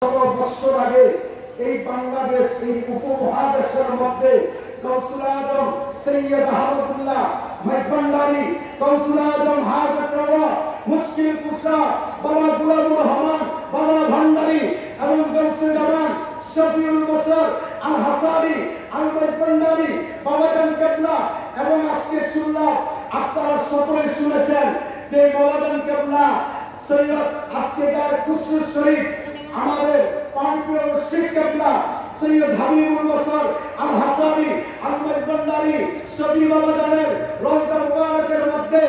বছর আগে এই বাংলাদেশ এই উপমহাদেশের মধ্যে কৌসুল আজম সৈয়দ আহমদুল্লাহ মাইজভান্ডারী, কৌসুল আজম হাজরা মুশকিল কুশা বাবা গুলামুর রহমান বাবা ভান্ডারী এবং কৌসুল জামান শফিউল বশর আল হাসানি আল মাইজভান্ডারী বাবাজান কেবলা। এবং আজকে শুনলাম আপনারা সকলে শুনেছেন যে বাবাজান কেবলা সৈয়দ আজকেকার খুসরু শরীফ আমাদের পানপ্রিয় মুর্শিদ কেবলা সৈয়দ হাবিবুল বশর আল হাসানি আল মাইজভান্ডারী শফি বাবাজানের রওজা মুবারকের মধ্যে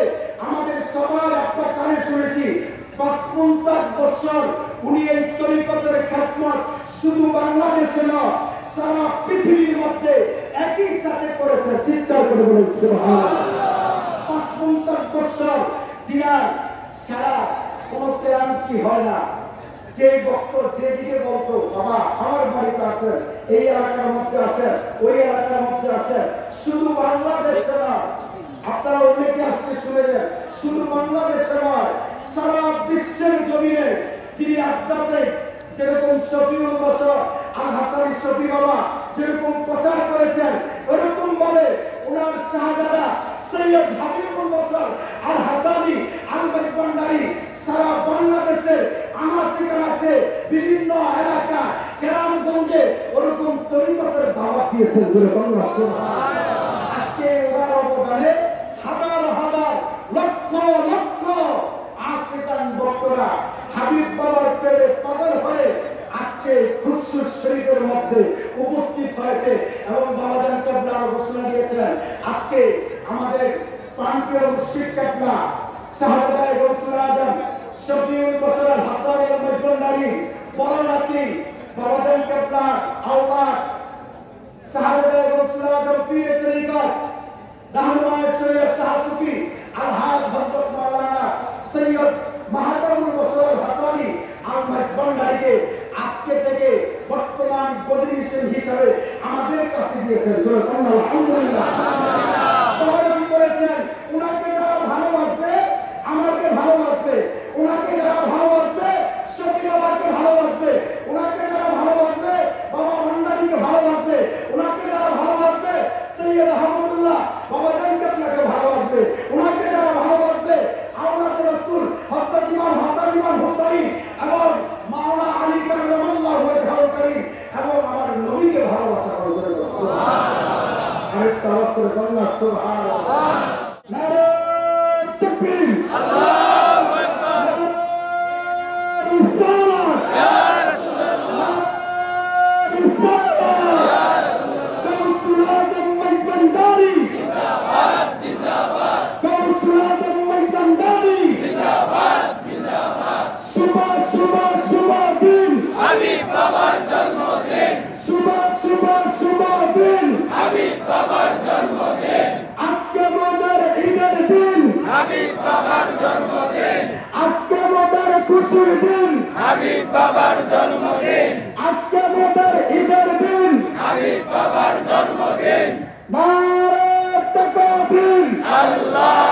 আমাদের সবার একটা কানে শুনেছি ৫৫ বছর উনি এই তরিকতের খেদমত শুধু বাংলাদেশে নয় সারা পৃথিবীর মধ্যে একই সাথে করেছেন। চিৎকার করে বলেন সুবহানাল্লাহ। ৫৫ বছর দিনার সারা কোনো ক্লান্তি হয় না। যে বক্ত যেদিকে বলতো বাবা আমার বাড়িতে আসেন, এই এলাকার মধ্যে আসেন, ওই এলাকার মধ্যে আসেন, শুধু বাংলাদেশে না, আপনারা অনেকে আজকে শুনেছেন শুধু বাংলাদেশে নয় সারা বিশ্বের জমিনে যিনি আধ্যাত্মিক যেরকম শফিউল বশর আল হাসানি শফি বাবা যেরকম প্রচার করেছেন ওরকম ভাবে ওনার শাহজাদা সৈয়দ হাবিবুল বশর আল হাসানি আল মাইজভান্ডারী সারা বাংলাদেশের আনাচে আছে বিভিন্ন এলাকা গ্রামগঞ্জে ওরকম তরিকতের দাওয়াত দিয়েছেন। আজকে ওনার অবদানে হাজার হাজার লক্ষ লক্ষ আশিকান ভক্তরা হাবিব বাবার প্রেমে পাগল হয়ে আজকে খুসরু শরীফের মধ্যে উপস্থিত হয়েছে এবং বাবাজান কেবলা ঘোষণা দিয়েছেন আজকে আমাদের প্রাণপ্রিয় মুর্শিদ কেবলা শাহজাদা কৌসুল আজম শফিউল বশর আল হাসানি আল মাইজভান্ডারী বড় নাতি বাবাজান কেবলা আওলাদ শাহজাদা কৌসুল আজম পীর তরিকত রাহনুমায়ে শরীয়ত শাহ সুফি আলহাজ হযরত মাওলানা সৈয়দ মাহমুদুল বশর আল হাসানি আল মাইজভান্ডারীকে আজকে থেকে বর্তমান পজিশন হিসাবে আমাদের কাছে দিয়েছেন। আলহামদুলিল্লাহ। সবাই করেছেন উনাকে যারা ভালোবাসবে আমাকে ভালোবাসবে, উনাকে যারা ভালোবাসবে শফি বাবাকে ভালোবাসবে, উনাকে যারা ভালোবাসবে বাবা ভান্ডারীকে ভালোবাসবে, উনাকে যারা ভালোবাসবে সৈয়দ আহমদুল্লাহ বাবাজান কেবলাকে ভালোবাসবে, উনাকে যারা ভালোবাসবে আওলাদ রাসূল হযরত ইমাম হাসান ইমাম হুসাইন এবং মাওলানা আলী কাররামাল্লাহু ওয়াজহাল কারীম এবং আমার নবীকে ভালোবাসা করবে। সুবহানাল্লাহ। আরেকটা আওয়াজ করে বলুন সুবহানাল্লাহ। নারে তাকবীর, আল্লাহু আকবার, রিসালাত ইয়া রাসূলুল্লাহ, রিসালাত ইয়া রাসূলুল্লাহ। কৌসুল আজম মাইজভান্ডারী জিন্দাবাদ জিন্দাবাদ, কৌসুল আজম মাইজভান্ডারী জিন্দাবাদ জিন্দাবাদ। শুভ শুভ শুভ দিন হাবিব বাবার জন্মদিন, শুভ শুভ শুভ দিন হাবিব বাবার জন্মদিন। আজকে আমাদের ঈদের দিন হাবিব বাবার জন্মদিন, আজকে আমাদের খুশির দিন হাবিব বাবার জন্মদিন, আজকে আমাদের ঈদের দিন হাবিব বাবার জন্মদিন। নারে তাকবীর, আল্লাহ